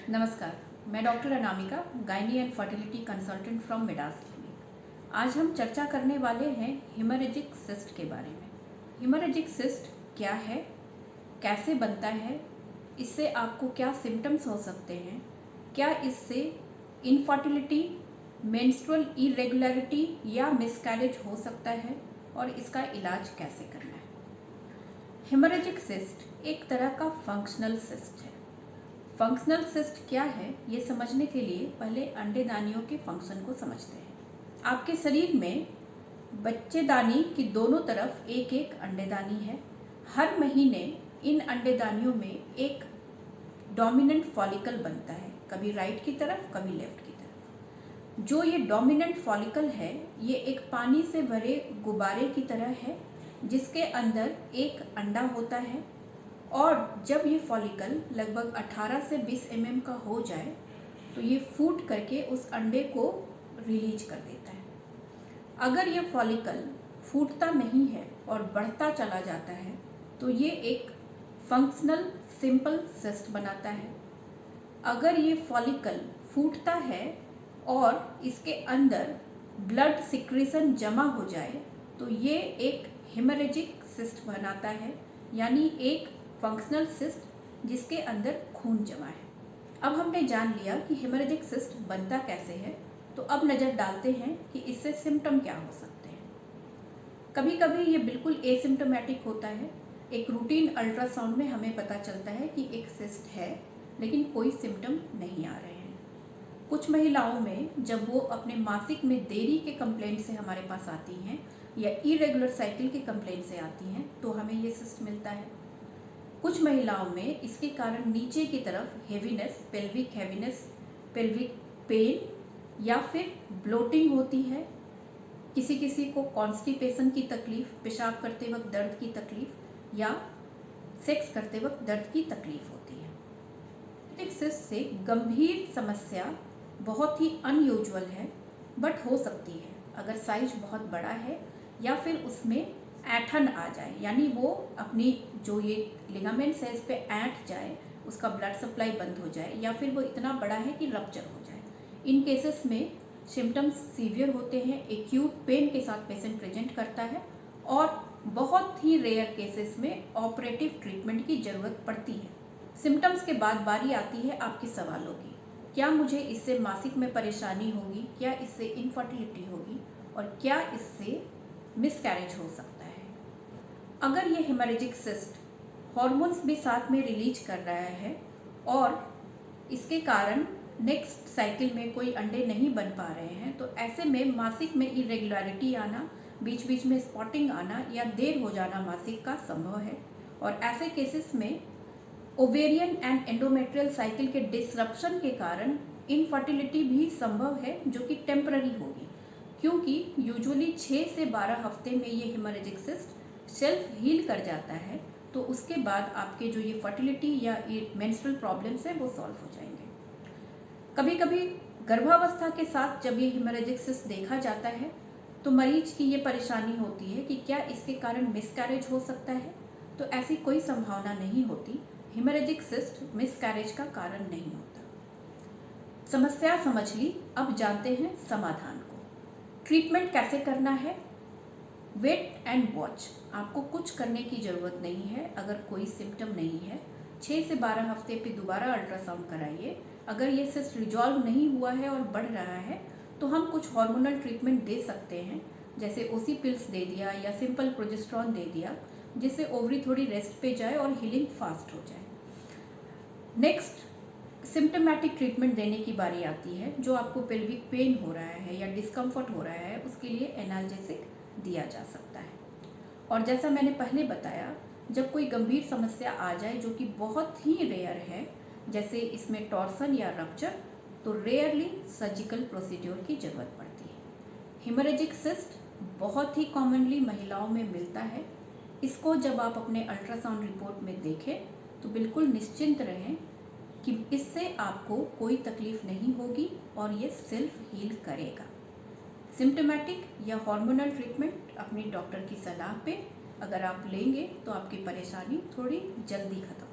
नमस्कार, मैं doctor Anamika, gynae and fertility consultant from Midas clinic. आज हम चर्चा करने वाले हैं हेमरेजिक सिस्ट के बारे में। हेमरेजिक सिस्ट क्या है, कैसे बनता है, इससे आपको क्या सिम्टम्स हो सकते हैं, क्या इससे इनफर्टिलिटी, मेंस्ट्रुअल इरेगुलरिटी या मिसकैरेज हो सकता है और इसका इलाज कैसे करना है। हेमरेजिक सिस्ट एक तरह का फंक्शनल सिस्ट है। फंक्शनल सिस्ट क्या है, ये समझने के लिए पहले अंडेदानियों के फंक्शन को समझते हैं। आपके शरीर में बच्चेदानी की दोनों तरफ एक एक अंडेदानी है। हर महीने इन अंडेदानियों में एक डोमिनेंट फॉलिकल बनता है, कभी राइट की तरफ कभी लेफ्ट की तरफ। जो ये डोमिनेंट फॉलिकल है, ये एक पानी से भरे गुब्बारे की तरह है जिसके अंदर एक अंडा होता है और जब ये फॉलिकल लगभग 18 से 20 mm का हो जाए तो ये फूट करके उस अंडे को रिलीज कर देता है। अगर ये फॉलिकल फूटता नहीं है और बढ़ता चला जाता है तो ये एक फंक्शनल सिंपल सिस्ट बनाता है। अगर ये फॉलिकल फूटता है और इसके अंदर ब्लड सिक्रेशन जमा हो जाए तो ये एक हेमरेजिक सिस्ट बनाता है, यानी एक फंक्शनल सिस्ट जिसके अंदर खून जमा है। अब हमने जान लिया कि हेमरेजिक सिस्ट बनता कैसे है, तो अब नज़र डालते हैं कि इससे सिम्टम क्या हो सकते हैं। कभी कभी ये बिल्कुल एसिम्टोमेटिक होता है। एक रूटीन अल्ट्रासाउंड में हमें पता चलता है कि एक सिस्ट है लेकिन कोई सिम्टम नहीं आ रहे हैं। कुछ महिलाओं में जब वो अपने मासिक में देरी के कंप्लेंट से हमारे पास आती हैं या इरेगुलर साइकिल के कंप्लेंट से आती हैं तो हमें ये सिस्ट मिलता है। कुछ महिलाओं में इसके कारण नीचे की तरफ हेवीनेस, पेल्विक पेन या फिर ब्लोटिंग होती है। किसी किसी को कॉन्स्टिपेशन की तकलीफ, पेशाब करते वक्त दर्द की तकलीफ या सेक्स करते वक्त दर्द की तकलीफ होती है। हेमरेजिक सिस्ट से गंभीर समस्या बहुत ही अनयूजुअल है बट हो सकती है अगर साइज बहुत बड़ा है या फिर उसमें ऐंठन आ जाए, यानी वो अपनी जो ये लिगामेंट्स है इस पे ऐंठ जाए, उसका ब्लड सप्लाई बंद हो जाए या फिर वो इतना बड़ा है कि रप्चर हो जाए। इन केसेस में सिम्टम्स सीवियर होते हैं, एक्यूट पेन के साथ पेशेंट प्रेजेंट करता है और बहुत ही रेयर केसेस में ऑपरेटिव ट्रीटमेंट की ज़रूरत पड़ती है। सिम्टम्स के बाद बारी आती है आपके सवालों की। क्या मुझे इससे मासिक में परेशानी होगी, क्या इससे इनफर्टिलिटी होगी और क्या इससे मिसकैरेज हो सकता है। अगर ये हेमरेजिक सिस्ट हॉर्मोन्स भी साथ में रिलीज कर रहा है और इसके कारण नेक्स्ट साइकिल में कोई अंडे नहीं बन पा रहे हैं तो ऐसे में मासिक में इरेगुलरिटी आना, बीच बीच में स्पॉटिंग आना या देर हो जाना मासिक का संभव है। और ऐसे केसेस में ओवेरियन एंड एंडोमेट्रियल साइकिल के डिसरप्शन के कारण इनफर्टिलिटी भी संभव है जो कि टेम्पररी होगी, क्योंकि यूजुअली 6 से 12 हफ्ते में ये हेमरेजिक सिस्ट सेल्फ हील कर जाता है। तो उसके बाद आपके जो ये फर्टिलिटी या मेंस्ट्रुअल प्रॉब्लम्स हैं वो सॉल्व हो जाएंगे। कभी कभी गर्भावस्था के साथ जब ये हेमरेजिक सिस्ट देखा जाता है तो मरीज की ये परेशानी होती है कि क्या इसके कारण मिसकैरेज हो सकता है, तो ऐसी कोई संभावना नहीं होती। हेमरेजिक सिस्ट मिसकैरेज का कारण नहीं होता। समस्या समझ ली, अब जानते हैं समाधान को। ट्रीटमेंट कैसे करना है। वेट एंड वॉच, आपको कुछ करने की ज़रूरत नहीं है। अगर कोई सिम्टम नहीं है 6 से 12 हफ्ते पे दोबारा अल्ट्रासाउंड कराइए। अगर ये सिस्ट रिजॉल्व नहीं हुआ है और बढ़ रहा है तो हम कुछ हार्मोनल ट्रीटमेंट दे सकते हैं, जैसे ओसी पिल्स दे दिया या सिंपल प्रोजेस्टेरॉन दे दिया, जिससे ओवरी थोड़ी रेस्ट पे जाए और हीलिंग फास्ट हो जाए। नेक्स्ट सिम्टोमेटिक ट्रीटमेंट देने की बारी आती है। जो आपको पेल्विक पेन हो रहा है या डिस्कम्फर्ट हो रहा है उसके लिए एनाल्जेसिक दिया जा सकता है। और जैसा मैंने पहले बताया, जब कोई गंभीर समस्या आ जाए जो कि बहुत ही रेयर है, जैसे इसमें टॉर्सन या रप्चर, तो रेयरली सर्जिकल प्रोसीड्योर की ज़रूरत पड़ती है। हेमरेजिक सिस्ट बहुत ही कॉमनली महिलाओं में मिलता है। इसको जब आप अपने अल्ट्रासाउंड रिपोर्ट में देखें तो बिल्कुल निश्चिंत रहें कि इससे आपको कोई तकलीफ नहीं होगी और ये सेल्फ हील करेगा। सिम्टोमेटिक या हार्मोनल ट्रीटमेंट अपनी डॉक्टर की सलाह पे अगर आप लेंगे तो आपकी परेशानी थोड़ी जल्दी खत्म